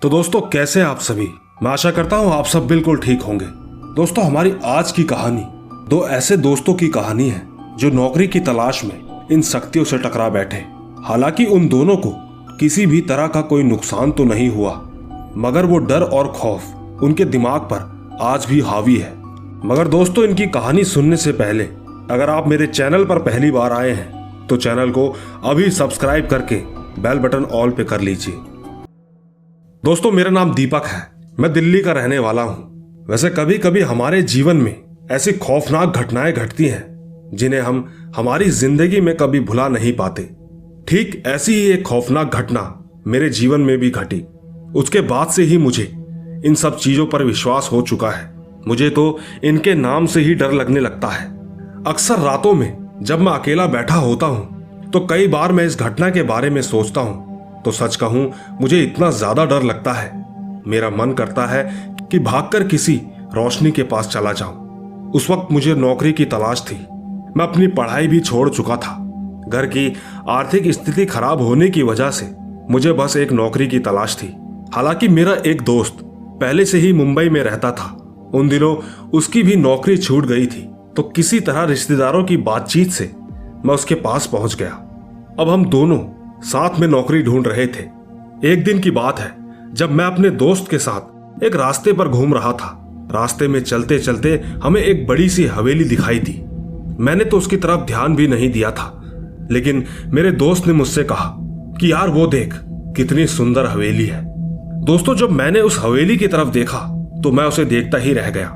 तो दोस्तों कैसे हैं आप सभी। मैं आशा करता हूं आप सब बिल्कुल ठीक होंगे। दोस्तों हमारी आज की कहानी दो ऐसे दोस्तों की कहानी है जो नौकरी की तलाश में इन शक्तियों से टकरा बैठे। हालांकि उन दोनों को किसी भी तरह का कोई नुकसान तो नहीं हुआ, मगर वो डर और खौफ उनके दिमाग पर आज भी हावी है। मगर दोस्तों इनकी कहानी सुनने से पहले अगर आप मेरे चैनल पर पहली बार आए हैं तो चैनल को अभी सब्सक्राइब करके बेल बटन ऑल पे कर लीजिए। दोस्तों मेरा नाम दीपक है, मैं दिल्ली का रहने वाला हूं। वैसे कभी कभी हमारे जीवन में ऐसी खौफनाक घटनाएं घटती हैं जिन्हें हम हमारी जिंदगी में कभी भुला नहीं पाते। ठीक ऐसी ही एक खौफनाक घटना मेरे जीवन में भी घटी। उसके बाद से ही मुझे इन सब चीजों पर विश्वास हो चुका है। मुझे तो इनके नाम से ही डर लगने लगता है। अक्सर रातों में जब मैं अकेला बैठा होता हूं तो कई बार मैं इस घटना के बारे में सोचता हूं तो सच कहूं मुझे इतना ज्यादा डर लगता है, मेरा मन करता है कि भागकर किसी रोशनी के पास चला जाऊं। उस वक्त मुझे नौकरी की तलाश थी। मैं अपनी पढ़ाई भी छोड़ चुका था। घर की आर्थिक स्थिति खराब होने की वजह से मुझे बस एक नौकरी की तलाश थी। हालांकि मेरा एक दोस्त पहले से ही मुंबई में रहता था। उन दिनों उसकी भी नौकरी छूट गई थी, तो किसी तरह रिश्तेदारों की बातचीत से मैं उसके पास पहुंच गया। अब हम दोनों साथ में नौकरी ढूंढ रहे थे। एक दिन की बात है जब मैं अपने दोस्त के साथ एक रास्ते पर घूम रहा था। रास्ते में चलते चलते हमें एक बड़ी सी हवेली दिखाई दी। मैंने तो उसकी तरफ ध्यान भी नहीं दिया था, लेकिन मेरे दोस्त ने मुझसे कहा कि यार वो देख कितनी सुंदर हवेली है। दोस्तों जब मैंने उस हवेली की तरफ देखा तो मैं उसे देखता ही रह गया।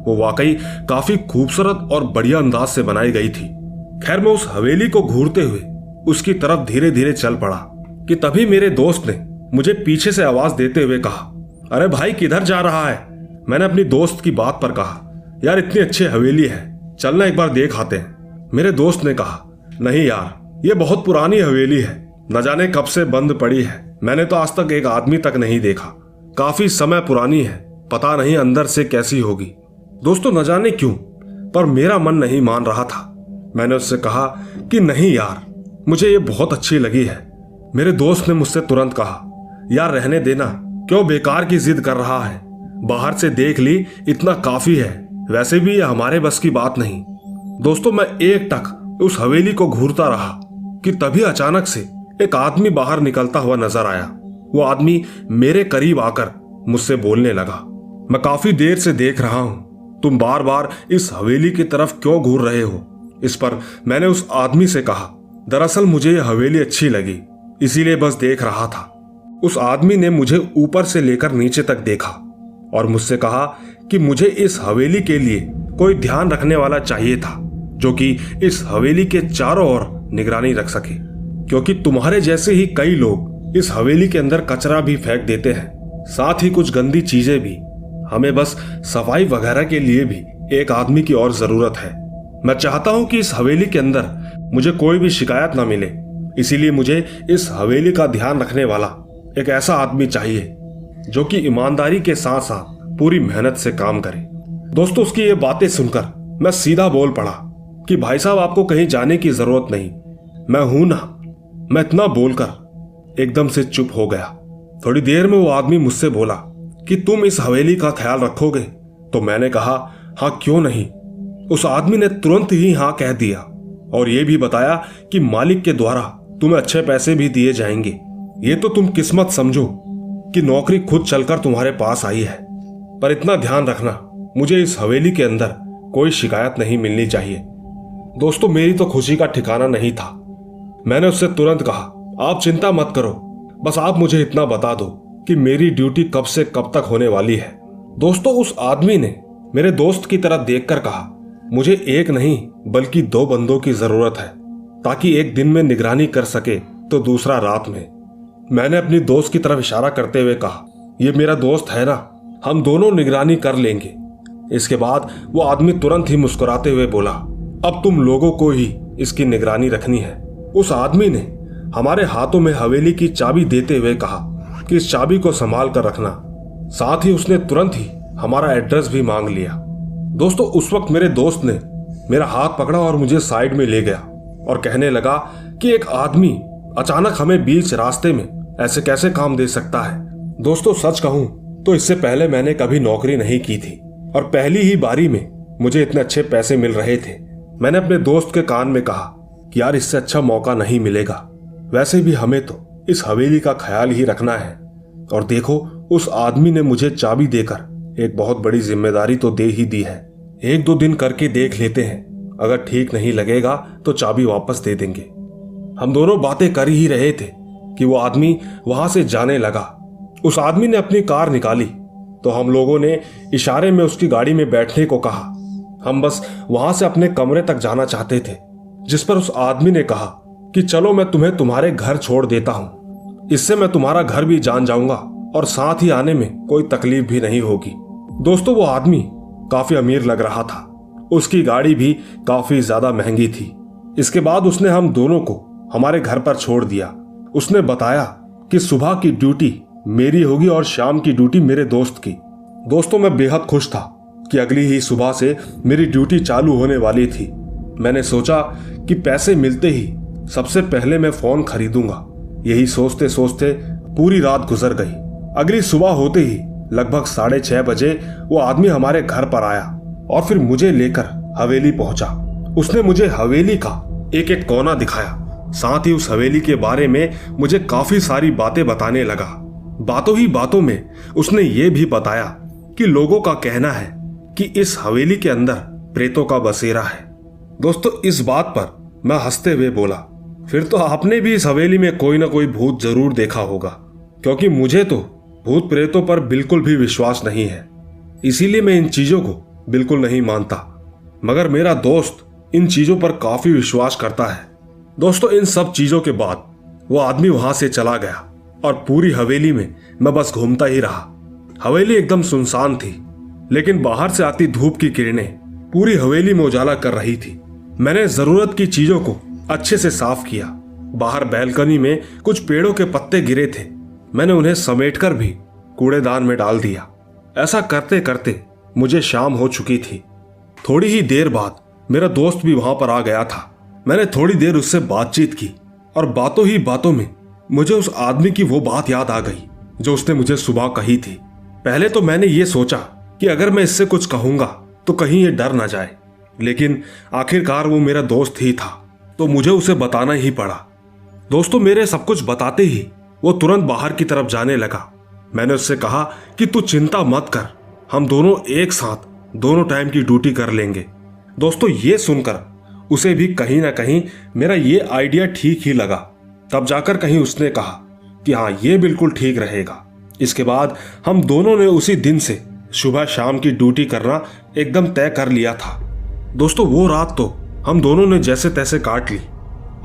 वो वाकई काफी खूबसूरत और बढ़िया अंदाज से बनाई गई थी। खैर मैं उस हवेली को घूरते हुए उसकी तरफ धीरे धीरे चल पड़ा कि तभी मेरे दोस्त ने मुझे पीछे से आवाज देते हुए कहा, अरे भाई किधर जा रहा है। मैंने अपनी दोस्त की बात पर कहा, यार इतनी अच्छी हवेली है, चलना एक बार देख आते हैं। मेरे दोस्त ने कहा, नहीं यार ये बहुत पुरानी हवेली है, न जाने कब से बंद पड़ी है। मैंने तो आज तक एक आदमी तक नहीं देखा, काफी समय पुरानी है, पता नहीं अंदर से कैसी होगी। दोस्तों न जाने क्यों पर मेरा मन नहीं मान रहा था। मैंने उससे कहा कि नहीं यार मुझे ये बहुत अच्छी लगी है। मेरे दोस्त ने मुझसे तुरंत कहा, यार रहने देना, क्यों बेकार की जिद कर रहा है, बाहर से देख ली इतना काफी है, वैसे भी ये हमारे बस की बात नहीं। दोस्तों मैं एक टक उस हवेली को घूरता रहा कि तभी अचानक से एक आदमी बाहर निकलता हुआ नजर आया। वो आदमी मेरे करीब आकर मुझसे बोलने लगा, मैं काफी देर से देख रहा हूं, तुम बार बार इस हवेली की तरफ क्यों घूर रहे हो। इस पर मैंने उस आदमी से कहा, दरअसल मुझे यह हवेली अच्छी लगी, इसीलिए बस देख रहा था। उस आदमी ने मुझे ऊपर से लेकर नीचे तक देखा और मुझसे कहा कि मुझे इस हवेली के लिए कोई ध्यान रखने वाला चाहिए था, जो कि इस हवेली के चारों ओर निगरानी रख सके, क्योंकि तुम्हारे जैसे ही कई लोग इस हवेली के अंदर कचरा भी फेंक देते हैं, साथ ही कुछ गंदी चीजें भी। हमें बस सफाई वगैरह के लिए भी एक आदमी की और जरूरत है। मैं चाहता हूं कि इस हवेली के अंदर मुझे कोई भी शिकायत ना मिले, इसीलिए मुझे इस हवेली का ध्यान रखने वाला एक ऐसा आदमी चाहिए जो कि ईमानदारी के साथ साथ पूरी मेहनत से काम करे। दोस्तों उसकी ये बातें सुनकर मैं सीधा बोल पड़ा कि भाई साहब आपको कहीं जाने की जरूरत नहीं, मैं हूं ना। मैं इतना बोलकर एकदम से चुप हो गया। थोड़ी देर में वो आदमी मुझसे बोला कि तुम इस हवेली का ख्याल रखोगे। तो मैंने कहा, हाँ क्यों नहीं। उस आदमी ने तुरंत ही हाँ कह दिया और ये भी बताया कि मालिक के द्वारा तुम्हें अच्छे पैसे भी दिए जाएंगे। ये तो तुम किस्मत समझो कि नौकरी खुद चलकर तुम्हारे पास आई है, पर इतना ध्यान रखना मुझे इस हवेली के अंदर कोई शिकायत नहीं मिलनी चाहिए। दोस्तों मेरी तो खुशी का ठिकाना नहीं था। मैंने उससे तुरंत कहा, आप चिंता मत करो, बस आप मुझे इतना बता दो कि मेरी ड्यूटी कब से कब तक होने वाली है। दोस्तों उस आदमी ने मेरे दोस्त की तरफ देखकर कहा, मुझे एक नहीं बल्कि 2 बंदों की जरूरत है, ताकि एक दिन में निगरानी कर सके तो दूसरा रात में। मैंने अपनी दोस्त की तरफ इशारा करते हुए कहा, ये मेरा दोस्त है ना, हम दोनों निगरानी कर लेंगे। इसके बाद वो आदमी तुरंत ही मुस्कुराते हुए बोला, अब तुम लोगों को ही इसकी निगरानी रखनी है। उस आदमी ने हमारे हाथों में हवेली की चाबी देते हुए कहा कि इस चाबी को संभाल कर रखना। साथ ही उसने तुरंत ही हमारा एड्रेस भी मांग लिया। दोस्तों उस वक्त मेरे दोस्त ने मेरा हाथ पकड़ा और मुझे साइड में ले गया और कहने लगा कि एक आदमी अचानक हमें बीच रास्ते में ऐसे कैसे काम दे सकता है। दोस्तों सच कहूं तो इससे पहले मैंने कभी नौकरी नहीं की थी और पहली ही बारी में मुझे इतने अच्छे पैसे मिल रहे थे। मैंने अपने दोस्त के कान में कहा कि यार इससे अच्छा मौका नहीं मिलेगा, वैसे भी हमें तो इस हवेली का ख्याल ही रखना है। और देखो उस आदमी ने मुझे चाबी देकर एक बहुत बड़ी जिम्मेदारी तो दे ही दी है। 1-2 दिन करके देख लेते हैं, अगर ठीक नहीं लगेगा तो चाबी वापस दे देंगे। हम दोनों बातें कर ही रहे थे कि वो आदमी वहां से जाने लगा। उस आदमी ने अपनी कार निकाली तो हम लोगों ने इशारे में उसकी गाड़ी में बैठने को कहा। हम बस वहां से अपने कमरे तक जाना चाहते थे, जिस पर उस आदमी ने कहा कि चलो मैं तुम्हें तुम्हारे घर छोड़ देता हूं, इससे मैं तुम्हारा घर भी जान जाऊंगा और साथ ही आने में कोई तकलीफ भी नहीं होगी। दोस्तों वो आदमी काफी अमीर लग रहा था, उसकी गाड़ी भी काफी ज्यादा महंगी थी। इसके बाद उसने हम दोनों को हमारे घर पर छोड़ दिया। उसने बताया कि सुबह की ड्यूटी मेरी होगी और शाम की ड्यूटी मेरे दोस्त की। दोस्तों मैं बेहद खुश था कि अगली ही सुबह से मेरी ड्यूटी चालू होने वाली थी। मैंने सोचा कि पैसे मिलते ही सबसे पहले मैं फोन खरीदूंगा। यही सोचते सोचते पूरी रात गुजर गई। अगली सुबह होते ही लगभग 6:30 बजे वो आदमी हमारे घर पर आया और फिर मुझे लेकर हवेली पहुंचा। उसने मुझे हवेली का एक एक कोना दिखाया, साथ ही उस हवेली के बारे में मुझे काफी सारी बातें बताने लगा। बातों ही बातों में उसने ये भी बताया कि लोगों का कहना है कि इस हवेली के अंदर प्रेतों का बसेरा है। दोस्तों इस बात पर मैं हंसते हुए बोला, फिर तो आपने भी इस हवेली में कोई ना कोई भूत जरूर देखा होगा, क्योंकि मुझे तो भूत प्रेतों पर बिल्कुल भी विश्वास नहीं है, इसीलिए मैं इन चीजों को बिल्कुल नहीं मानता। मगर मेरा दोस्त इन चीजों पर काफी विश्वास करता है। दोस्तों इन सब चीजों के बाद वो आदमी वहां से चला गया और पूरी हवेली में मैं बस घूमता ही रहा। हवेली एकदम सुनसान थी, लेकिन बाहर से आती धूप की किरणें पूरी हवेली में उजाला कर रही थी। मैंने जरूरत की चीजों को अच्छे से साफ किया। बाहर बैल्कनी में कुछ पेड़ों के पत्ते गिरे थे, मैंने उन्हें समेटकर भी कूड़ेदान में डाल दिया। ऐसा करते करते मुझे शाम हो चुकी थी। थोड़ी ही देर बाद मेरा दोस्त भी वहां पर आ गया था। मैंने थोड़ी देर उससे बातचीत की और बातों ही बातों में मुझे उस आदमी की वो बात याद आ गई जो उसने मुझे सुबह कही थी। पहले तो मैंने ये सोचा कि अगर मैं इससे कुछ कहूंगा तो कहीं ये डर ना जाए, लेकिन आखिरकार वो मेरा दोस्त ही था तो मुझे उसे बताना ही पड़ा। दोस्तों मेरे सब कुछ बताते ही वो तुरंत बाहर की तरफ जाने लगा। मैंने उससे कहा कि तू चिंता मत कर, हम दोनों एक साथ दोनों टाइम की ड्यूटी कर लेंगे। दोस्तों ये सुनकर उसे भी कहीं ना कहीं मेरा ये आइडिया ठीक ही लगा। तब जाकर कहीं उसने कहा कि हाँ ये बिल्कुल ठीक रहेगा। इसके बाद हम दोनों ने उसी दिन से सुबह शाम की ड्यूटी करना एकदम तय कर लिया था। दोस्तों वो रात तो हम दोनों ने जैसे तैसे काट ली।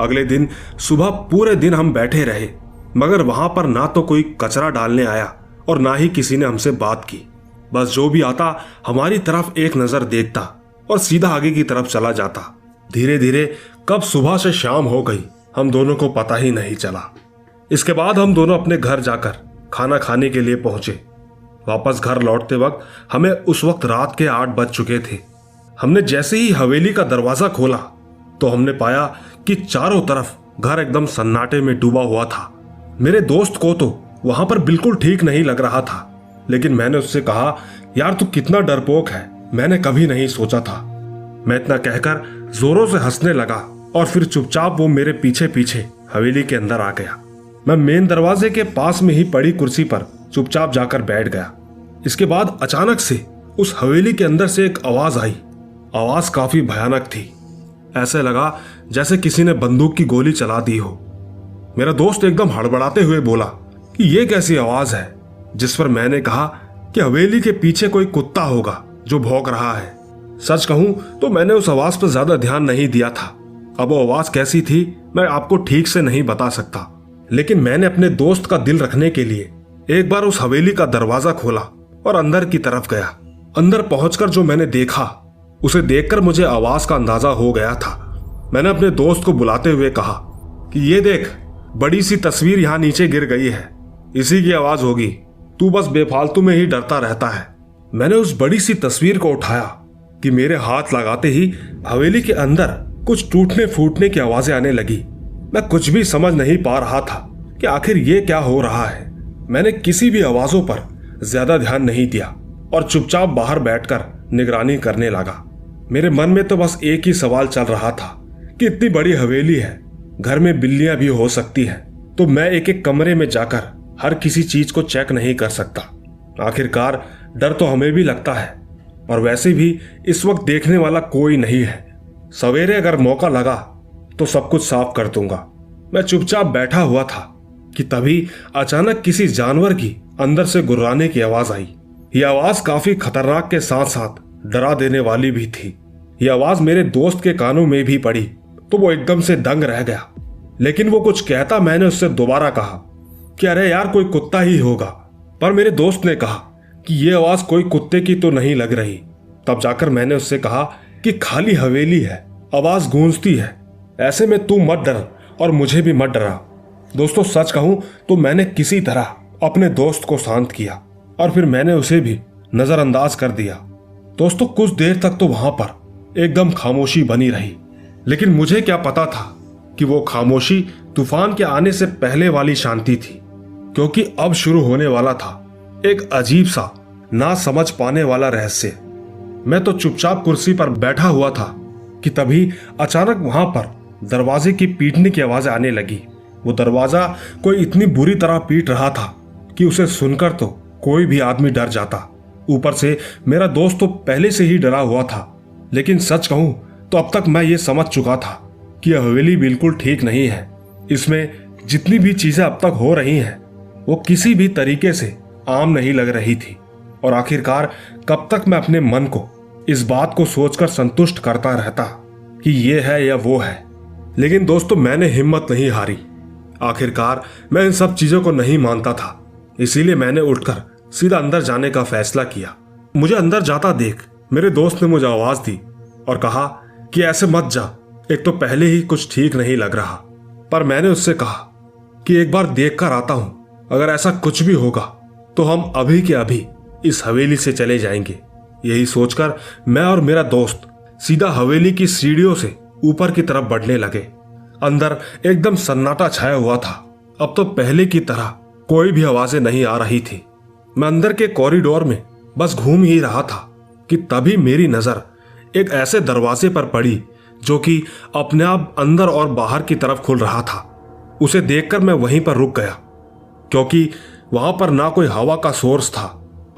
अगले दिन सुबह पूरे दिन हम बैठे रहे, मगर वहां पर ना तो कोई कचरा डालने आया और ना ही किसी ने हमसे बात की। बस जो भी आता हमारी तरफ एक नजर देखता और सीधा आगे की तरफ चला जाता। धीरे धीरे कब सुबह से शाम हो गई हम दोनों को पता ही नहीं चला। इसके बाद हम दोनों अपने घर जाकर खाना खाने के लिए पहुंचे। वापस घर लौटते वक्त हमें उस वक्त रात के 8 बज चुके थे। हमने जैसे ही हवेली का दरवाजा खोला तो हमने पाया कि चारों तरफ घर एकदम सन्नाटे में डूबा हुआ था। मेरे दोस्त को तो वहां पर बिल्कुल ठीक नहीं लग रहा था, लेकिन मैंने उससे कहा यार तू कितना डरपोक है, मैंने कभी नहीं सोचा था। मैं इतना कहकर जोरों से हंसने लगा और फिर चुपचाप वो मेरे पीछे पीछे हवेली के अंदर आ गया। मैं मेन दरवाजे के पास में ही पड़ी कुर्सी पर चुपचाप जाकर बैठ गया। इसके बाद अचानक से उस हवेली के अंदर से एक आवाज आई। आवाज काफी भयानक थी, ऐसे लगा जैसे किसी ने बंदूक की गोली चला दी हो। मेरा दोस्त एकदम हड़बड़ाते हुए बोला कि ये कैसी आवाज है, जिस पर मैंने कहा कि हवेली के पीछे कोई कुत्ता होगा जो भौंक रहा है। सच कहूं तो मैंने उस आवाज पर ज्यादा ध्यान नहीं दिया था। अब वो आवाज कैसी थी मैं आपको ठीक से नहीं बता सकता, लेकिन मैंने अपने दोस्त का दिल रखने के लिए एक बार उस हवेली का दरवाजा खोला और अंदर की तरफ गया। अंदर पहुंचकर जो मैंने देखा उसे देखकर मुझे आवाज का अंदाजा हो गया था। मैंने अपने दोस्त को बुलाते हुए कहा कि ये देख, बड़ी सी तस्वीर यहाँ नीचे गिर गई है, इसी की आवाज होगी, तू बस बेफालतू में ही डरता रहता है। मैंने उस बड़ी सी तस्वीर को उठाया कि मेरे हाथ लगाते ही हवेली के अंदर कुछ टूटने फूटने की आवाजें आने लगी। मैं कुछ भी समझ नहीं पा रहा था कि आखिर ये क्या हो रहा है। मैंने किसी भी आवाजों पर ज्यादा ध्यान नहीं दिया और चुपचाप बाहर बैठकर निगरानी करने लगा। मेरे मन में तो बस एक ही सवाल चल रहा था कि इतनी बड़ी हवेली है, घर में बिल्लियां भी हो सकती हैं, तो मैं एक एक कमरे में जाकर हर किसी चीज को चेक नहीं कर सकता। आखिरकार डर तो हमें भी लगता है, और वैसे भी इस वक्त देखने वाला कोई नहीं है। सवेरे अगर मौका लगा तो सब कुछ साफ कर दूंगा। मैं चुपचाप बैठा हुआ था कि तभी अचानक किसी जानवर की अंदर से गुर्राने की आवाज आई। यह आवाज काफी खतरनाक के साथ साथ डरा देने वाली भी थी। यह आवाज मेरे दोस्त के कानों में भी पड़ी तो वो एकदम से दंग रह गया। लेकिन वो कुछ कहता मैंने उससे दोबारा कहा कि अरे यार कोई कुत्ता ही होगा, पर मेरे दोस्त ने कहा कि यह आवाज कोई कुत्ते की तो नहीं लग रही। तब जाकर मैंने उससे कहा कि खाली हवेली है, आवाज गूंजती है, ऐसे में तू मत डर और मुझे भी मत डरा। दोस्तों सच कहूं तो मैंने किसी तरह अपने दोस्त को शांत किया और फिर मैंने उसे भी नजरअंदाज कर दिया। दोस्तों कुछ देर तक तो वहां पर एकदम खामोशी बनी रही, लेकिन मुझे क्या पता था कि वो खामोशी तूफान के आने से पहले वाली शांति थी, क्योंकि अब शुरू होने वाला था एक अजीब सा ना समझ पाने वाला रहस्य। मैं तो चुपचाप कुर्सी पर बैठा हुआ था कि तभी अचानक वहां पर दरवाजे की पीटने की आवाज आने लगी। वो दरवाजा कोई इतनी बुरी तरह पीट रहा था कि उसे सुनकर तो कोई भी आदमी डर जाता। ऊपर से मेरा दोस्त तो पहले से ही डरा हुआ था, लेकिन सच कहूं तो अब तक मैं ये समझ चुका था कि यह हवेली बिल्कुल ठीक नहीं है। इसमें जितनी भी चीजें अब तक हो रही हैं वो किसी भी तरीके से आम नहीं लग रही थी। और आखिरकार कब तक मैं अपने मन को इस बात को सोचकर संतुष्ट करता रहता कि ये है या वो है। लेकिन दोस्तों मैंने हिम्मत नहीं हारी। आखिरकार मैं इन सब चीजों को नहीं मानता था, इसीलिए मैंने उठकर सीधा अंदर जाने का फैसला किया। मुझे अंदर जाता देख मेरे दोस्त ने मुझे आवाज दी और कहा कि ऐसे मत जा, एक तो पहले ही कुछ ठीक नहीं लग रहा। पर मैंने उससे कहा कि एक बार देख कर आता हूं, अगर ऐसा कुछ भी होगा तो हम अभी के अभी इस हवेली से चले जाएंगे। यही सोचकर मैं और मेरा दोस्त सीधा हवेली की सीढ़ियों से ऊपर की तरफ बढ़ने लगे। अंदर एकदम सन्नाटा छाया हुआ था। अब तो पहले की तरह कोई भी आवाजें नहीं आ रही थी। मैं अंदर के कॉरिडोर में बस घूम ही रहा था कि तभी मेरी नजर एक ऐसे दरवाजे पर पड़ी जो कि अपने आप अंदर और बाहर की तरफ खुल रहा था। उसे देखकर मैं वहीं पर रुक गया, क्योंकि वहां पर ना कोई हवा का सोर्स था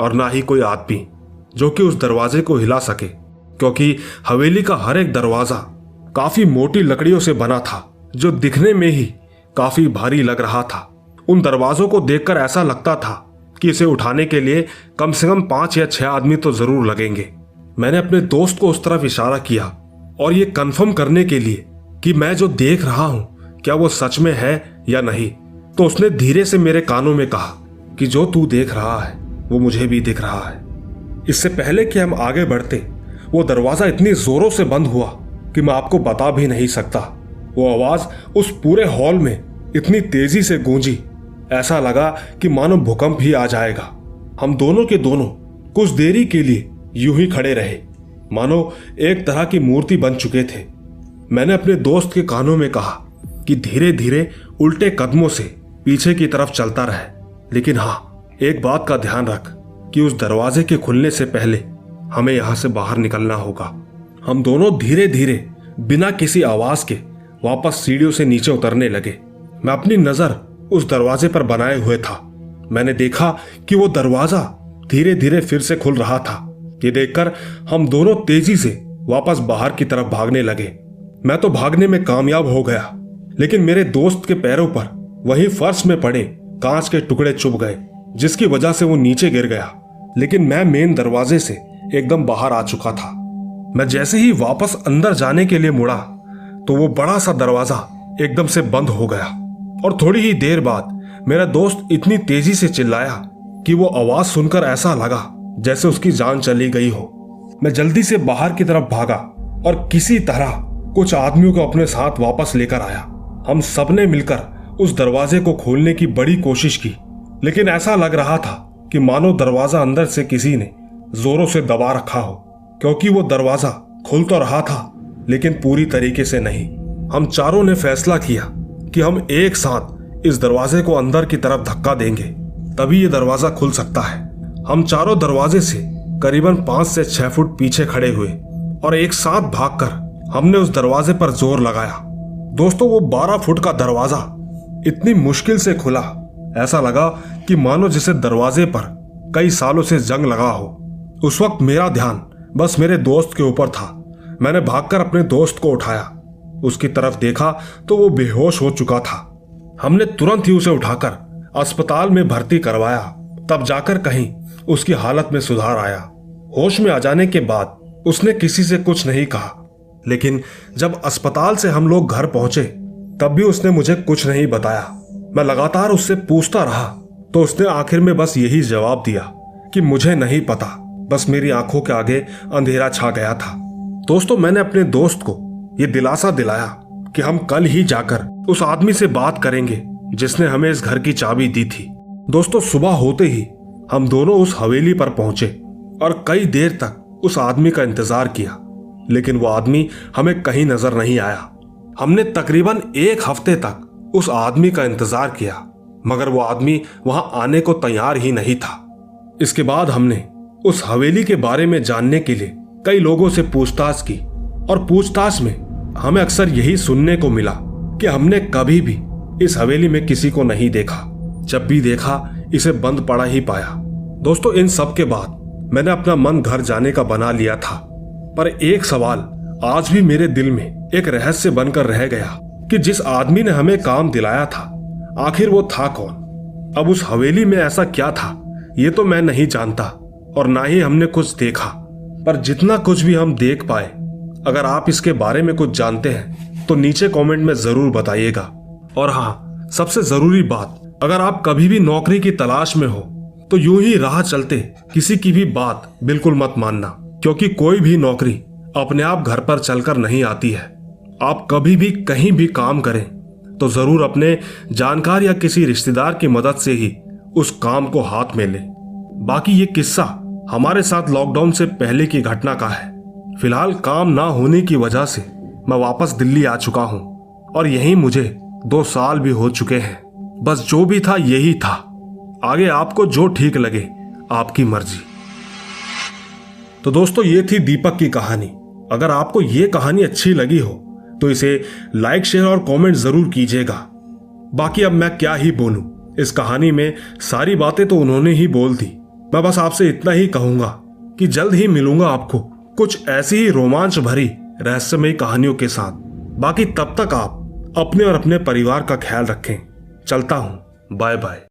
और ना ही कोई आदमी जो कि उस दरवाजे को हिला सके, क्योंकि हवेली का हर एक दरवाजा काफी मोटी लकड़ियों से बना था जो दिखने में ही काफी भारी लग रहा था। उन दरवाजों को देखकर ऐसा लगता था कि इसे उठाने के लिए कम से कम 5 या 6 आदमी तो जरूर लगेंगे। मैंने अपने दोस्त को उस तरफ इशारा किया और ये कंफर्म करने के लिए कि मैं जो देख रहा हूं क्या वो सच में है या नहीं, तो उसने धीरे से मेरे कानों में कहा कि जो तू देख रहा है वो मुझे भी दिख रहा है। इससे पहले कि हम आगे बढ़ते वो दरवाजा इतनी जोरों से बंद हुआ कि मैं आपको बता भी नहीं सकता। वो आवाज उस पूरे हॉल में इतनी तेजी से गूंजी, ऐसा लगा कि मानो भूकंप ही आ जाएगा। हम दोनों के दोनों कुछ देरी के लिए यूं ही खड़े रहे, मानो एक तरह की मूर्ति बन चुके थे। मैंने अपने दोस्त के कानों में कहा कि धीरे धीरे उल्टे कदमों से पीछे की तरफ चलता रहे, लेकिन हाँ एक बात का ध्यान रख कि उस दरवाजे के खुलने से पहले हमें यहां से बाहर निकलना होगा। हम दोनों धीरे धीरे बिना किसी आवाज के वापस सीढ़ियों से नीचे उतरने लगे। मैं अपनी नजर उस दरवाजे पर बनाए हुए था। मैंने देखा कि वो दरवाजा धीरे धीरे फिर से खुल रहा था। ये देखकर हम दोनों तेजी से वापस बाहर की तरफ भागने लगे। मैं तो भागने में कामयाब हो गया, लेकिन मेरे दोस्त के पैरों पर वही फर्श में पड़े कांच के टुकड़े चुभ गए, जिसकी वजह से वो नीचे गिर गया। लेकिन मैं मेन दरवाजे से एकदम बाहर आ चुका था। मैं जैसे ही वापस अंदर जाने के लिए मुड़ा तो वो बड़ा सा दरवाजा एकदम से बंद हो गया और थोड़ी ही देर बाद मेरा दोस्त इतनी तेजी से चिल्लाया कि वो आवाज सुनकर ऐसा लगा जैसे उसकी जान चली गई हो। मैं जल्दी से बाहर की तरफ भागा और किसी तरह कुछ आदमियों को अपने साथ वापस लेकर आया। हम सबने मिलकर उस दरवाजे को खोलने की बड़ी कोशिश की, लेकिन ऐसा लग रहा था कि मानो दरवाजा अंदर से किसी ने जोरों से दबा रखा हो, क्योंकि वो दरवाजा खुल तो रहा था लेकिन पूरी तरीके से नहीं। हम चारों ने फैसला किया कि हम एक साथ इस दरवाजे को अंदर की तरफ धक्का देंगे तभी ये दरवाजा खुल सकता है। हम चारों दरवाजे से करीबन 5 से 6 फुट पीछे खड़े हुए और एक साथ भागकर हमने उस दरवाजे पर जोर लगाया। दोस्तों, वो 12 फुट का दरवाजा इतनी मुश्किल से खुला, ऐसा लगा कि मानो जिसे दरवाजे पर कई सालों से जंग लगा हो। उस वक्त मेरा ध्यान बस मेरे दोस्त के ऊपर था। मैंने भागकर अपने दोस्त को उठाया, उसकी तरफ देखा तो वो बेहोश हो चुका था। हमने तुरंत ही उसे उठाकर अस्पताल में भर्ती करवाया, तब जाकर कहीं उसकी हालत में सुधार आया। होश में आ जाने के बाद उसने किसी से कुछ नहीं कहा, लेकिन जब अस्पताल से हम लोग घर पहुंचे तब भी उसने मुझे कुछ नहीं बताया। मैं लगातार उससे पूछता रहा तो उसने आखिर में बस यही जवाब दिया कि मुझे नहीं पता। बस मेरी आंखों के आगे अंधेरा छा गया था। दोस्तों, मैंने अपने दोस्त को यह दिलासा दिलाया कि हम कल ही जाकर उस आदमी से बात करेंगे जिसने हमें इस घर की चाबी दी थी। दोस्तों, सुबह होते ही हम दोनों उस हवेली पर पहुंचे और कई देर तक उस आदमी का इंतजार किया, लेकिन वो आदमी हमें कहीं नजर नहीं आया। हमने तकरीबन 1 हफ्ते तक उस आदमी का इंतजार किया, मगर वो आदमी वहां आने को तैयार ही नहीं था। इसके बाद हमने उस हवेली के बारे में जानने के लिए कई लोगों से पूछताछ की और पूछताछ में हमें अक्सर यही सुनने को मिला कि हमने कभी भी इस हवेली में किसी को नहीं देखा। जब भी देखा इसे बंद पड़ा ही पाया। दोस्तों, इन सब के बाद मैंने अपना मन घर जाने का बना लिया था, पर एक सवाल आज भी मेरे दिल में एक रहस्य बनकर रह गया कि जिस आदमी ने हमें काम दिलाया था, आखिर वो था कौन? अब उस हवेली में ऐसा क्या था ये तो मैं नहीं जानता और ना ही हमने कुछ देखा, पर जितना कुछ भी हम देख पाए, अगर आप इसके बारे में कुछ जानते हैं तो नीचे कमेंट में जरूर बताइएगा। और हाँ, सबसे जरूरी बात, अगर आप कभी भी नौकरी की तलाश में हो तो यूं ही राह चलते किसी की भी बात बिल्कुल मत मानना, क्योंकि कोई भी नौकरी अपने आप घर पर चलकर नहीं आती है। आप कभी भी कहीं भी काम करें तो जरूर अपने जानकार या किसी रिश्तेदार की मदद से ही उस काम को हाथ में लें। बाकी ये किस्सा हमारे साथ लॉकडाउन से पहले की घटना का है। फिलहाल काम ना होने की वजह से मैं वापस दिल्ली आ चुका हूं और यहीं मुझे 2 साल भी हो चुके हैं। बस जो भी था यही था, आगे आपको जो ठीक लगे आपकी मर्जी। तो दोस्तों, ये थी दीपक की कहानी। अगर आपको ये कहानी अच्छी लगी हो तो इसे लाइक, शेयर और कमेंट जरूर कीजिएगा। बाकी अब मैं क्या ही बोलूं, इस कहानी में सारी बातें तो उन्होंने ही बोल दी। मैं बस आपसे इतना ही कहूंगा कि जल्द ही मिलूंगा आपको कुछ ऐसी ही रोमांच भरी रहस्यमयी कहानियों के साथ। बाकी तब तक आप अपने और अपने परिवार का ख्याल रखें। चलता हूं, बाय बाय।